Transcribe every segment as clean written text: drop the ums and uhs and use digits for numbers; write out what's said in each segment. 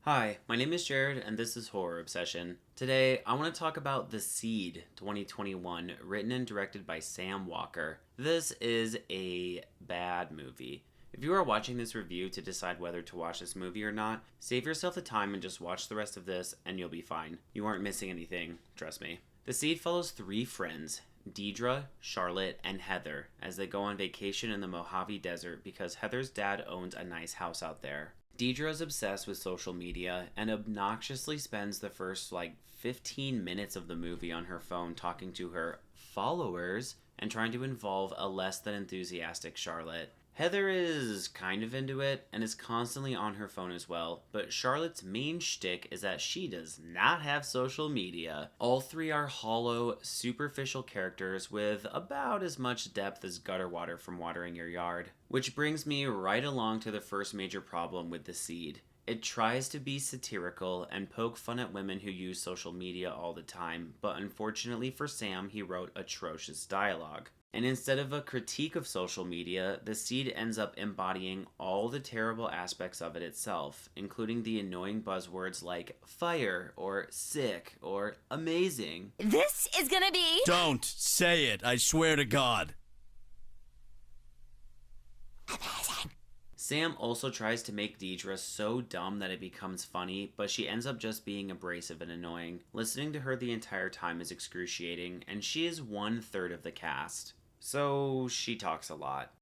Hi, my name is Jared, and this is Horror Obsession. Today, I want to talk about The Seed 2021, written and directed by Sam Walker. This is a bad movie. If you are watching this review to decide whether to watch this movie or not, save yourself the time and just watch the rest of this, and you'll be fine. You aren't missing anything, trust me. The Seed follows three friends, Deidre, Charlotte, and Heather, as they go on vacation in the Mojave Desert because Heather's dad owns a nice house out there. Deidre is obsessed with social media and obnoxiously spends the first 15 minutes of the movie on her phone talking to her followers and trying to involve a less than enthusiastic Charlotte. Heather is kind of into it and is constantly on her phone as well, but Charlotte's main shtick is that she does not have social media. All three are hollow, superficial characters with about as much depth as gutter water from watering your yard. Which brings me right along to the first major problem with The Seed. It tries to be satirical and poke fun at women who use social media all the time, but unfortunately for Sam, he wrote atrocious dialogue. And instead of a critique of social media, The Seed ends up embodying all the terrible aspects of it itself, including the annoying buzzwords like fire, or sick, or amazing. This is gonna be... Don't say it, I swear to God. amazing. Sam also tries to make Deidre so dumb that it becomes funny, but she ends up just being abrasive and annoying. Listening to her the entire time is excruciating, and she is 1/3 of the cast. So she talks a lot.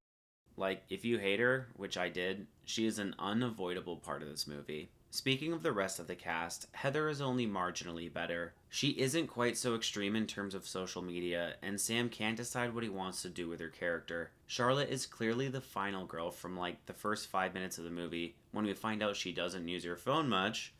If you hate her, which I did, she is an unavoidable part of this movie. Speaking of the rest of the cast, Heather is only marginally better. She isn't quite so extreme in terms of social media, and Sam can't decide what he wants to do with her character. Charlotte is clearly the final girl from the first 5 minutes of the movie, when we find out she doesn't use her phone much,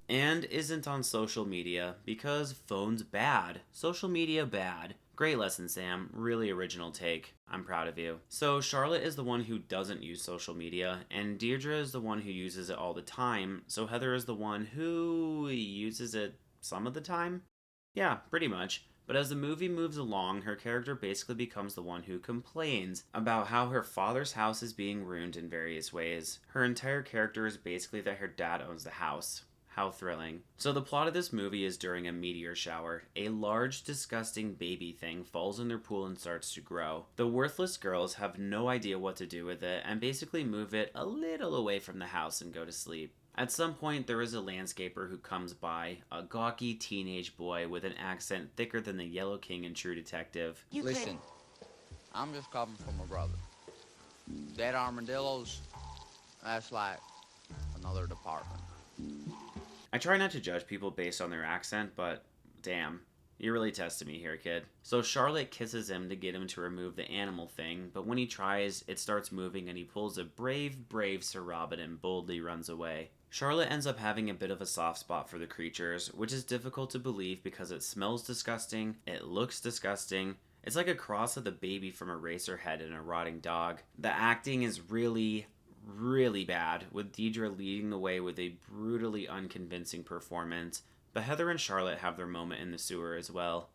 and isn't on social media, because phone's bad. Social media bad. Great lesson, Sam. Really original take. I'm proud of you. So Charlotte is the one who doesn't use social media, and Deirdre is the one who uses it all the time, so Heather is the one who uses it some of the time? Yeah, pretty much. But as the movie moves along, her character basically becomes the one who complains about how her father's house is being ruined in various ways. Her entire character is basically that her dad owns the house. How thrilling. So the plot of this movie is during a meteor shower. A large, disgusting baby thing falls in their pool and starts to grow. The worthless girls have no idea what to do with it and basically move it a little away from the house and go to sleep. At some point, there is a landscaper who comes by, a gawky teenage boy with an accent thicker than the Yellow King in True Detective. Listen, I'm just coming from my brother. Dead armadillos, that's like another department. I try not to judge people based on their accent, but damn, you really tested me here, kid. So Charlotte kisses him to get him to remove the animal thing, but when he tries, it starts moving and he pulls a brave Sir Robin and boldly runs away. Charlotte ends up having a bit of a soft spot for the creatures, which is difficult to believe because it smells disgusting, it looks disgusting. It's like a cross of the baby from Eraserhead and a rotting dog. The acting is really bad, with Deidre leading the way with a brutally unconvincing performance, but Heather and Charlotte have their moment in the sewer as well.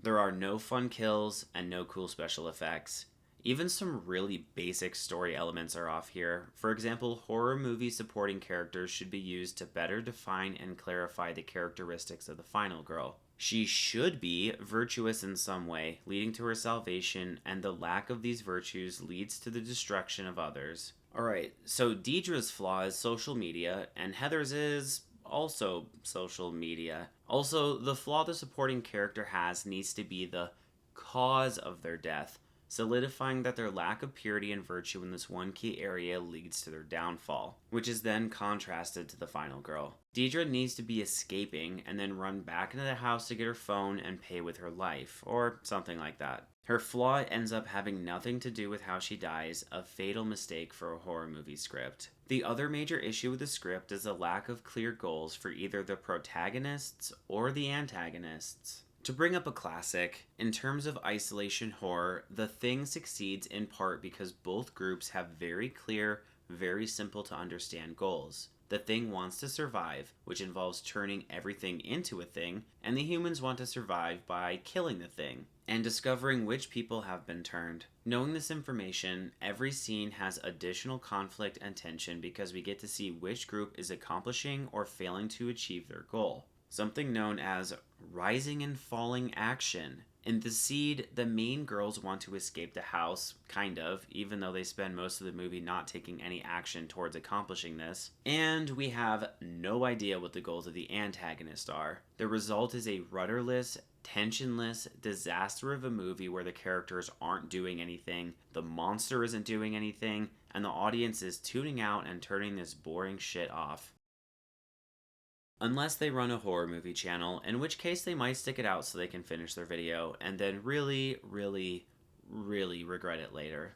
There are no fun kills and no cool special effects. Even some really basic story elements are off here. For example, horror movie supporting characters should be used to better define and clarify the characteristics of the final girl. She should be virtuous in some way, leading to her salvation, and the lack of these virtues leads to the destruction of others. Alright, so Deidre's flaw is social media, and Heather's is also social media. Also, the flaw the supporting character has needs to be the cause of their death, solidifying that their lack of purity and virtue in this one key area leads to their downfall, which is then contrasted to the final girl. Deidre needs to be escaping and then run back into the house to get her phone and pay with her life, or something like that. Her flaw ends up having nothing to do with how she dies, a fatal mistake for a horror movie script. The other major issue with the script is the lack of clear goals for either the protagonists or the antagonists. To bring up a classic, in terms of isolation horror, The Thing succeeds in part because both groups have very clear, very simple to understand goals. The thing wants to survive, which involves turning everything into a thing, and the humans want to survive by killing the thing, and discovering which people have been turned. Knowing this information, every scene has additional conflict and tension because we get to see which group is accomplishing or failing to achieve their goal. Something known as rising and falling action. In The Seed, the main girls want to escape the house, kind of, even though they spend most of the movie not taking any action towards accomplishing this. And we have no idea what the goals of the antagonist are. The result is a rudderless, tensionless disaster of a movie where the characters aren't doing anything, the monster isn't doing anything, and the audience is tuning out and turning this boring shit off. Unless they run a horror movie channel, in which case they might stick it out so they can finish their video, and then really regret it later.